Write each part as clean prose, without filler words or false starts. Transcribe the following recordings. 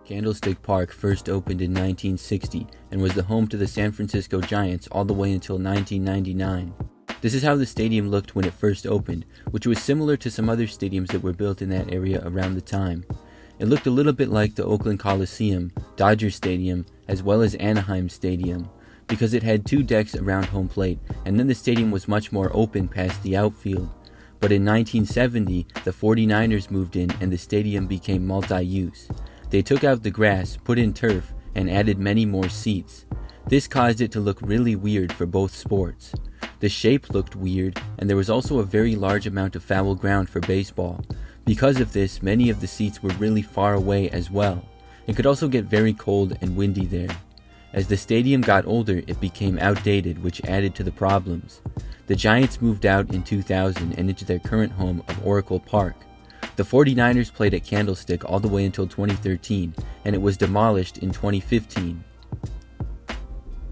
Candlestick Park first opened in 1960 and was the home to the San Francisco Giants all the way until 1999. This is how the stadium looked when it first opened, which was similar to some other stadiums that were built in that area around the time. It looked a little bit like the Oakland Coliseum, Dodger Stadium, as well as Anaheim Stadium, because it had two decks around home plate, and then the stadium was much more open past the outfield. But in 1970, the 49ers moved in and the stadium became multi-use. They took out the grass, put in turf, and added many more seats. This caused it to look really weird for both sports. The shape looked weird, and there was also a very large amount of foul ground for baseball. Because of this, many of the seats were really far away as well. It could also get very cold and windy there. As the stadium got older, it became outdated, which added to the problems. The Giants moved out in 2000 and into their current home of Oracle Park. The 49ers played at Candlestick all the way until 2013, and it was demolished in 2015.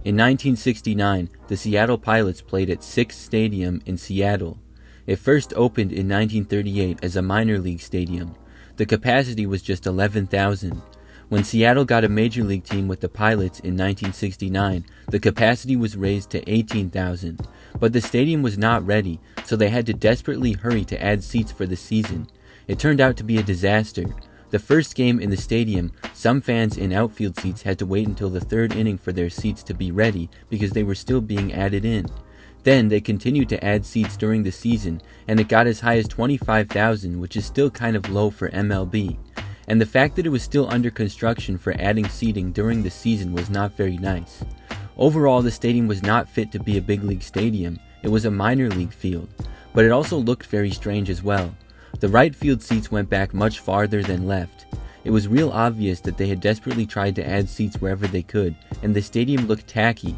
In 1969, the Seattle Pilots played at Sick's Stadium in Seattle. It first opened in 1938 as a minor league stadium. The capacity was just 11,000. When Seattle got a major league team with the Pilots in 1969, the capacity was raised to 18,000. But the stadium was not ready, so they had to desperately hurry to add seats for the season. It turned out to be a disaster. The first game in the stadium, some fans in outfield seats had to wait until the third inning for their seats to be ready because they were still being added in. Then they continued to add seats during the season, and it got as high as 25,000, which is still kind of low for MLB. And the fact that it was still under construction for adding seating during the season was not very nice. Overall, the stadium was not fit to be a big league stadium. It was a minor league field, but it also looked very strange as well. The right field seats went back much farther than left. It was real obvious that they had desperately tried to add seats wherever they could, and the stadium looked tacky.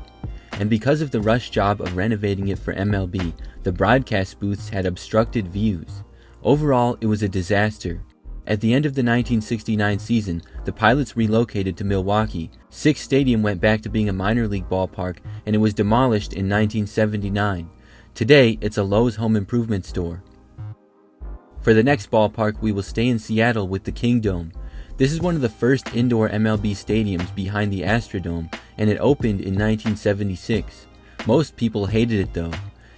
And because of the rush job of renovating it for MLB, the broadcast booths had obstructed views. Overall, it was a disaster. At the end of the 1969 season, the Pilots relocated to Milwaukee. Sick's Stadium went back to being a minor league ballpark, and it was demolished in 1979. Today, it's a Lowe's home improvement store. For the next ballpark, we will stay in Seattle with the Kingdome. This is one of the first indoor MLB stadiums behind the Astrodome, and it opened in 1976. Most people hated it though.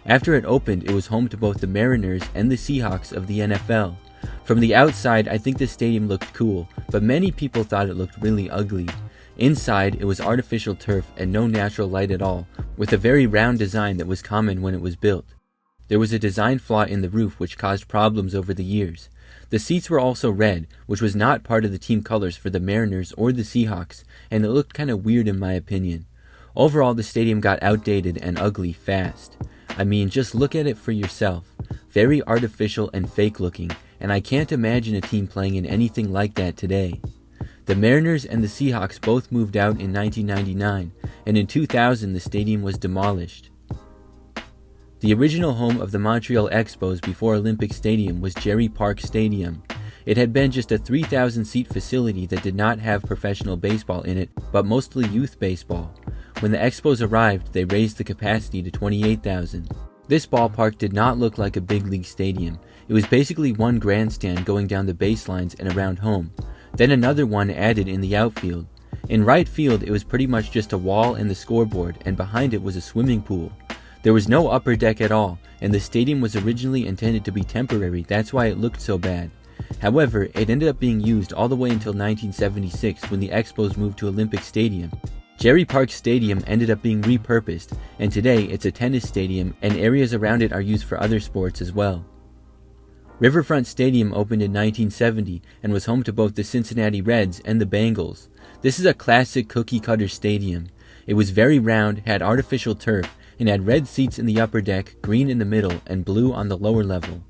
After it opened, it was home to both the Mariners and the Seahawks of the NFL. From the outside, I think the stadium looked cool, but many people thought it looked really ugly. Inside, it was artificial turf and no natural light at all, with a very round design that was common when it was built. There was a design flaw in the roof which caused problems over the years. The seats were also red, which was not part of the team colors for the Mariners or the Seahawks, and it looked kinda weird in my opinion. Overall, the stadium got outdated and ugly fast. I mean, just look at it for yourself. Very artificial and fake looking, and I can't imagine a team playing in anything like that today. The Mariners and the Seahawks both moved out in 1999, and in 2000 the stadium was demolished. The original home of the Montreal Expos before Olympic Stadium was Riverfront Stadium. It had been just a 3,000-seat facility that did not have professional baseball in it, but mostly youth baseball. When the Expos arrived, they raised the capacity to 28,000. This ballpark did not look like a big league stadium. It was basically one grandstand going down the baselines and around home. Then another one added in the outfield. In right field, it was pretty much just a wall and the scoreboard, and behind it was a swimming pool. There was no upper deck at all, and the stadium was originally intended to be temporary, that's why it looked so bad. However, it ended up being used all the way until 1976 when the Expos moved to Olympic Stadium. Riverfront Stadium ended up being repurposed, and today it's a tennis stadium and areas around it are used for other sports as well. Riverfront Stadium opened in 1970 and was home to both the Cincinnati Reds and the Bengals. This is a classic cookie-cutter stadium. It was very round, had artificial turf, and had red seats in the upper deck, green in the middle, and blue on the lower level.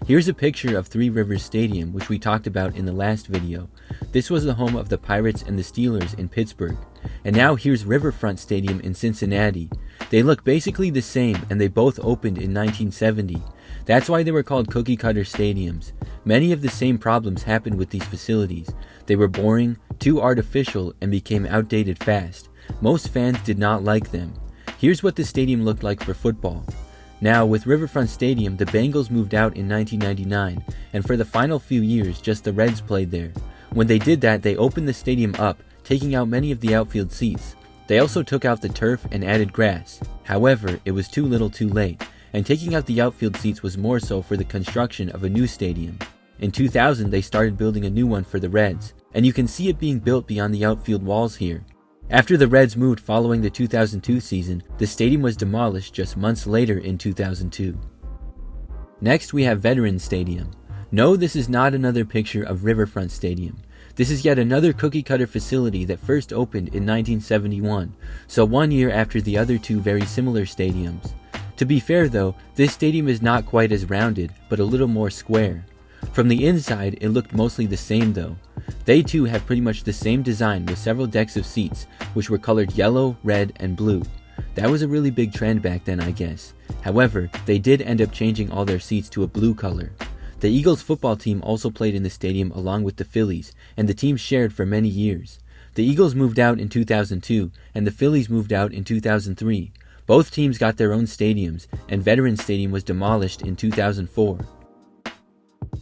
Here's a picture of Three Rivers Stadium, which we talked about in the last video. This was the home of the Pirates and the Steelers in Pittsburgh. And now here's Riverfront Stadium in Cincinnati. They look basically the same, and they both opened in 1970. That's why they were called cookie-cutter stadiums. Many of the same problems happened with these facilities. They were boring, too artificial, and became outdated fast. Most fans did not like them. Here's what the stadium looked like for football. Now, with Riverfront Stadium, the Bengals moved out in 1999, and for the final few years, just the Reds played there. When they did that, they opened the stadium up, taking out many of the outfield seats. They also took out the turf and added grass. However, it was too little too late, and taking out the outfield seats was more so for the construction of a new stadium. In 2000, they started building a new one for the Reds, and you can see it being built beyond the outfield walls here. After the Reds moved following the 2002 season, the stadium was demolished just months later in 2002. Next, we have Veterans Stadium. No, this is not another picture of Riverfront Stadium. This is yet another cookie-cutter facility that first opened in 1971, so 1 year after the other two very similar stadiums. To be fair though, this stadium is not quite as rounded, but a little more square. From the inside, it looked mostly the same though. They too have pretty much the same design with several decks of seats, which were colored yellow, red, and blue. That was a really big trend back then, I guess. However, they did end up changing all their seats to a blue color. The Eagles football team also played in the stadium along with the Phillies, and the teams shared for many years. The Eagles moved out in 2002, and the Phillies moved out in 2003. Both teams got their own stadiums, and Veterans Stadium was demolished in 2004.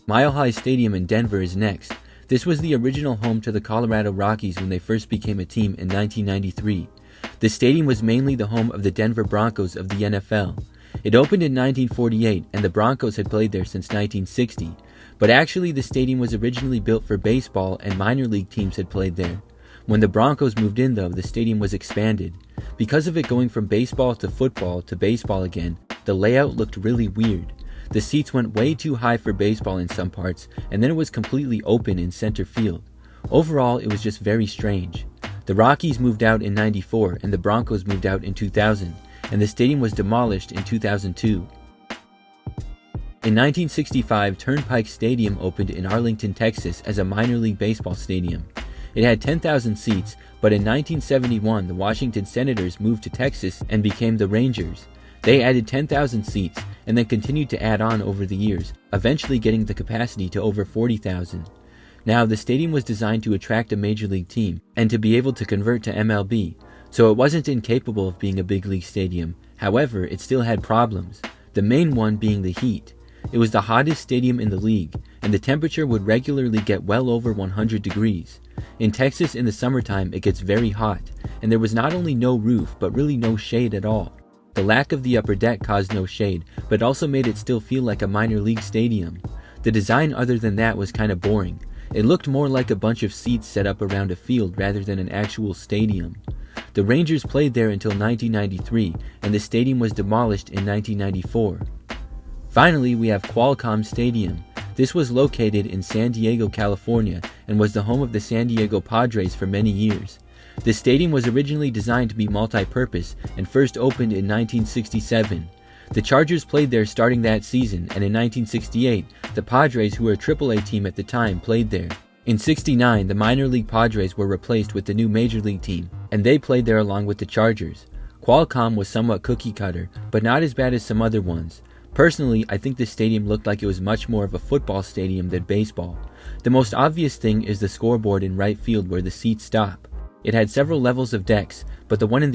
Mile High Stadium in Denver is next. This was the original home to the Colorado Rockies when they first became a team in 1993. The stadium was mainly the home of the Denver Broncos of the NFL. It opened in 1948, and the Broncos had played there since 1960. But actually, the stadium was originally built for baseball, and minor league teams had played there. When the Broncos moved in, though, the stadium was expanded. Because of it going from baseball to baseball again, the layout looked really weird. The seats went way too high for baseball in some parts, and then it was completely open in center field. Overall, it was just very strange. The Rockies moved out in '94, and the Broncos moved out in 2000, and the stadium was demolished in 2002. In 1965, Turnpike Stadium opened in Arlington, Texas as a minor league baseball stadium. It had 10,000 seats, but in 1971, the Washington Senators moved to Texas and became the Rangers. They added 10,000 seats, and then continued to add on over the years, eventually getting the capacity to over 40,000. Now, the stadium was designed to attract a major league team, and to be able to convert to MLB, so it wasn't incapable of being a big league stadium. However, it still had problems, the main one being the heat. It was the hottest stadium in the league, and the temperature would regularly get well over 100 degrees. In Texas in the summertime, it gets very hot, and there was not only no roof, but really no shade at all. The lack of the upper deck caused no shade, but also made it still feel like a minor league stadium. The design other than that was kinda boring. It looked more like a bunch of seats set up around a field rather than an actual stadium. The Rangers played there until 1993, and the stadium was demolished in 1994. Finally, we have Qualcomm Stadium. This was located in San Diego, California, and was the home of the San Diego Padres for many years. The stadium was originally designed to be multi-purpose and first opened in 1967. The Chargers played there starting that season, and in 1968, the Padres, who were a AAA team at the time, played there. In '69, the minor league Padres were replaced with the new major league team, and they played there along with the Chargers. Qualcomm was somewhat cookie-cutter, but not as bad as some other ones. Personally, I think this stadium looked like it was much more of a football stadium than baseball. The most obvious thing is the scoreboard in right field where the seats stop. It had several levels of decks, but the ones in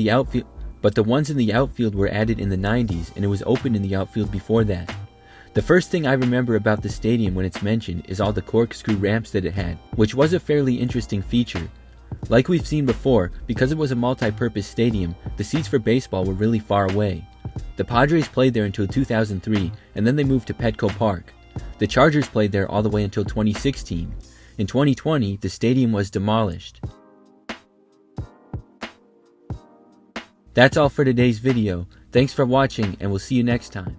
the outfield were added in the 90s, and it was open in the outfield before that. The first thing I remember about the stadium when it's mentioned is all the corkscrew ramps that it had, which was a fairly interesting feature. Like we've seen before, because it was a multi-purpose stadium, the seats for baseball were really far away. The Padres played there until 2003, and then they moved to Petco Park. The Chargers played there all the way until 2016. In 2020, the stadium was demolished. That's all for today's video. Thanks for watching, and we'll see you next time.